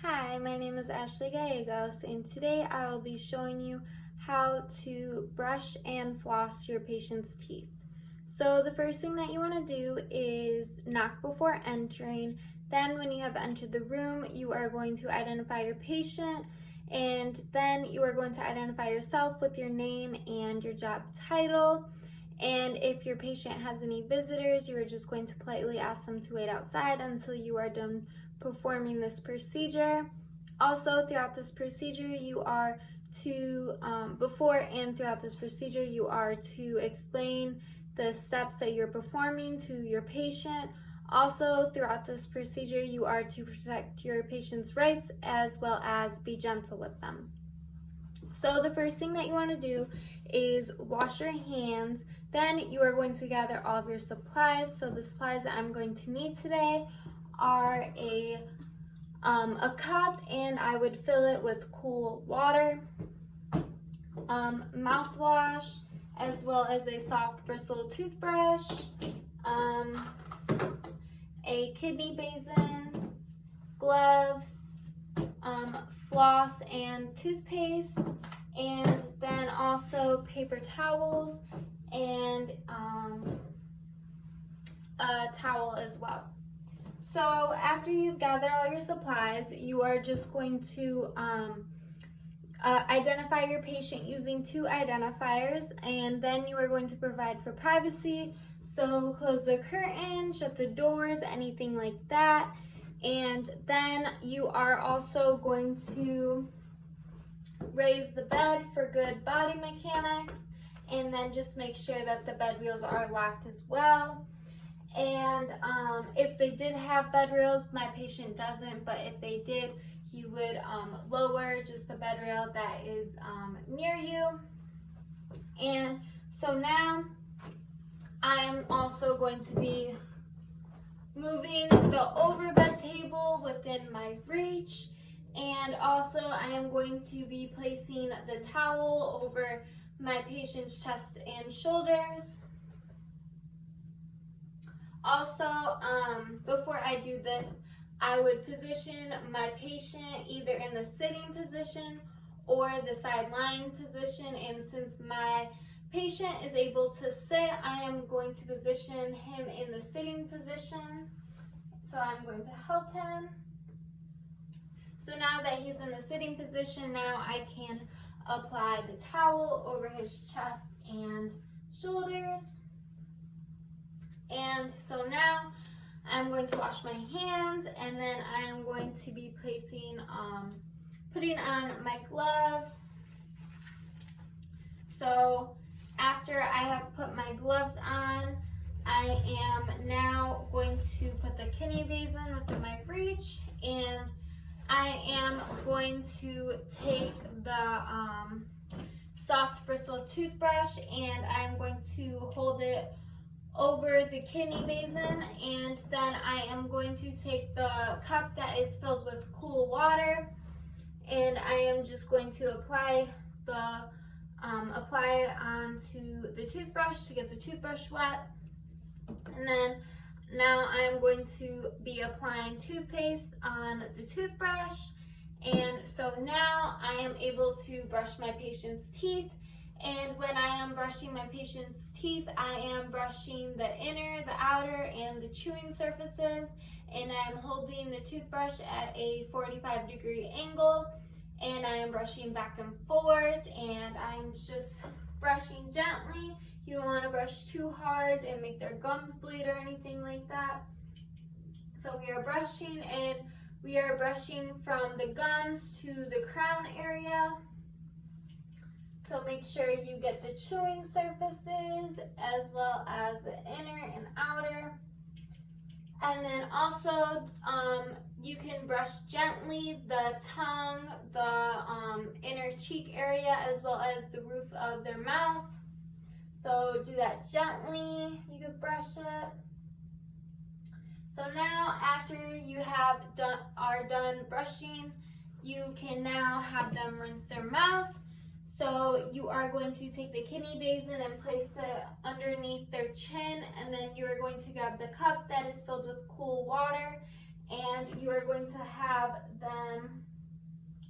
Hi, my name is Ashley Gallegos, and today I will be showing you how to brush and floss your patient's teeth. So the first thing that you want to do is knock before entering. Then when you have entered the room, you are going to identify your patient, and then you are going to identify yourself with your name and your job title. And if your patient has any visitors, you are just going to politely ask them to wait outside until you are done performing this procedure. Also, throughout this procedure, you are to, before and throughout this procedure, you are to explain the steps that you're performing to your patient. Also, throughout this procedure, you are to protect your patient's rights as well as be gentle with them. So the first thing that you want to do is wash your hands. Then you are going to gather all of your supplies. So the supplies that I'm going to need today are a cup, and I would fill it with cool water, mouthwash, as well as a soft bristle toothbrush, a kidney basin, gloves, floss and toothpaste, and then also paper towels and a towel as well. So after you've gathered all your supplies, you are just going to identify your patient using two identifiers, and then you are going to provide for privacy. So close the curtain, shut the doors, anything like that. And then you are also going to raise the bed for good body mechanics, and then just make sure that the bed wheels are locked as well. And if they did have bed rails, my patient doesn't, but if they did, you would lower just the bed rail that is near you. And so now I'm also going to be moving the overbed table within my reach, and also I am going to be placing the towel over my patient's chest and shoulders. Also, before I do this, I would position my patient either in the sitting position or the side lying position, and since my patient is able to sit, I am going to position him in the sitting position. So I'm going to help him. So now that he's in the sitting position, now I can apply the towel over his chest and shoulders. And so now I'm going to wash my hands, and then I am going to be placing, putting on my gloves. So after I have put my gloves on, I am now going to put the kidney basin within my reach, and I am going to take the soft bristle toothbrush, and I'm going to hold it over the kidney basin, and then I am going to take the cup that is filled with cool water, and I am just going to apply it onto the toothbrush to get the toothbrush wet. And then now I am going to be applying toothpaste on the toothbrush, and so now I am able to brush my patient's teeth. And when I am brushing my patient's teeth, I am brushing the inner, the outer, and the chewing surfaces, and I am holding the toothbrush at a 45-degree angle, and I am brushing back and forth, and I'm just brushing gently. You don't want to brush too hard and make their gums bleed or anything like that. So we are brushing, and we are brushing from the gums to the crown area. So make sure you get the chewing surfaces as well as the inner and outer. And then also you can brush gently the tongue, the inner cheek area, as well as the roof of their mouth. So do that gently, you can brush it. So now after you are done brushing, you can now have them rinse their mouth. So you are going to take the kidney basin and place it underneath their chin, and then you are going to grab the cup that is filled with cool water, and you are going to have them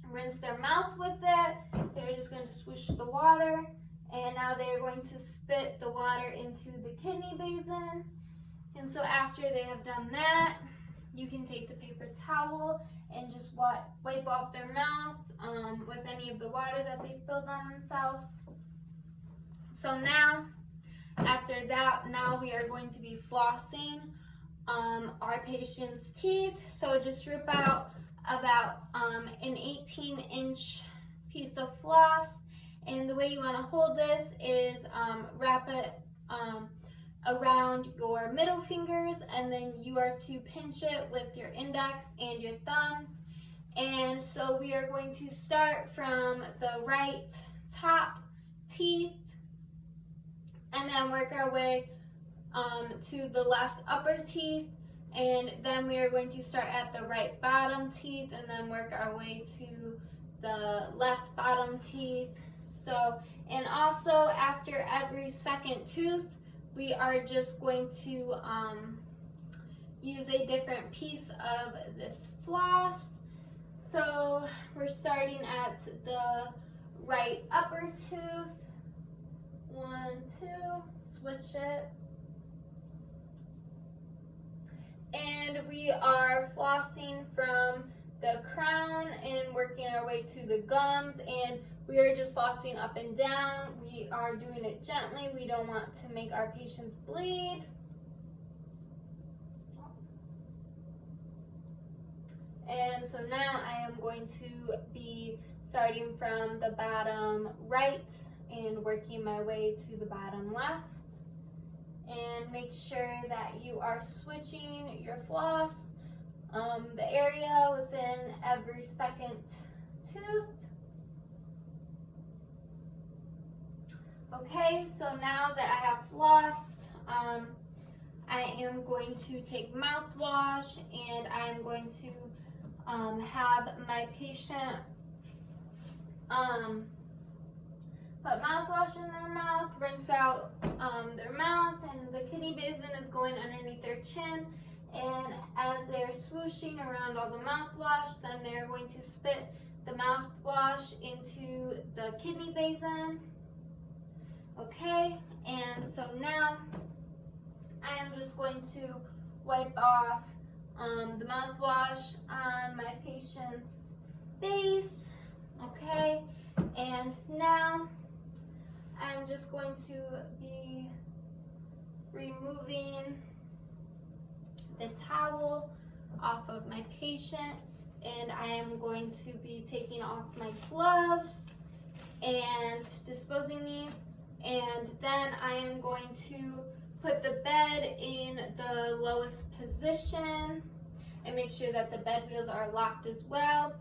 rinse their mouth with it. They're just going to swoosh the water, and now they're going to spit the water into the kidney basin. And so after they have done that, you can take the paper towel and just wipe off their mouth with any of the water that they spilled on themselves. So now, after that, now we are going to be flossing our patient's teeth. So just rip out about an 18-inch piece of floss, and the way you want to hold this is wrap it around your middle fingers, and then you are to pinch it with your index and your thumbs. And so we are going to start from the right top teeth and then work our way to the left upper teeth, and then we are going to start at the right bottom teeth and then work our way to the left bottom teeth. So, and also after every second tooth, we are just going to use a different piece of this floss. So we're starting at the right upper tooth. 1, 2, switch it. And we are flossing from the crown and working our way to the gums, and we are just flossing up and down. We are doing it gently. We don't want to make our patients bleed. And so now I am going to be starting from the bottom right and working my way to the bottom left. And make sure that you are switching your floss, the area within every second tooth. Okay, so now that I have flossed, I am going to take mouthwash, and I am going to have my patient put mouthwash in their mouth, rinse out their mouth, and the kidney basin is going underneath their chin. And as they're swooshing around all the mouthwash, then they're going to spit the mouthwash into the kidney basin. Okay, and so now I am just going to wipe off the mouthwash on my patient's face. Okay, and now I'm just going to be removing the towel off of my patient, and I am going to be taking off my gloves and disposing these, and then I am going to put the bed in the lowest position and make sure that the bed wheels are locked as well.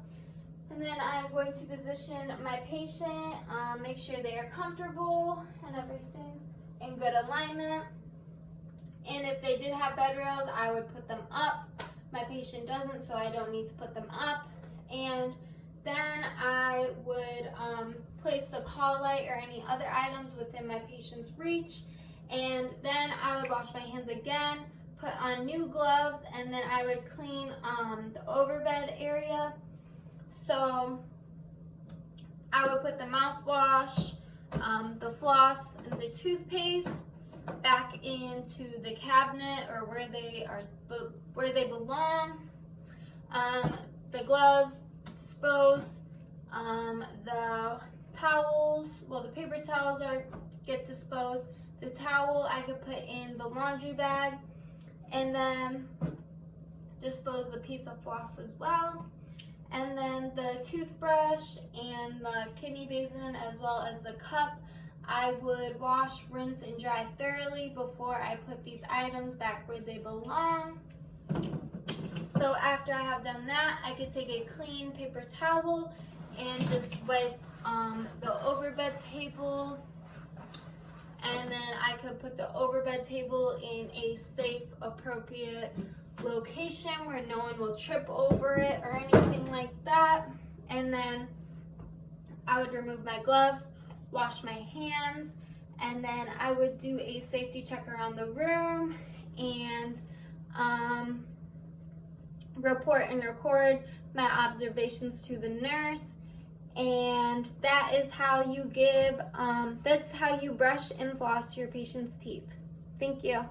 And then I'm going to position my patient, make sure they are comfortable and everything in good alignment. And if they did have bed rails, I would put them up. My patient doesn't, so I don't need to put them up. And then I would place the call light or any other items within my patient's reach. And then I would wash my hands again, put on new gloves, and then I would clean the overbed area. So I would put the mouthwash, the floss, and the toothpaste back into the cabinet or where they belong. The gloves, dispose. The towels, well, the paper towels get disposed. The towel I could put in the laundry bag, and then dispose the piece of floss as well. And then the toothbrush and the kidney basin as well as the cup, I would wash, rinse, and dry thoroughly before I put these items back where they belong. So after I have done that, I could take a clean paper towel and just wipe the overbed table, and then I could put the overbed table in a safe, appropriate location where no one will trip over it or anything like that. And then I would remove my gloves, wash my hands, and then I would do a safety check around the room and report and record my observations to the nurse. And that is how you give, that's how you brush and floss your patient's teeth. Thank you.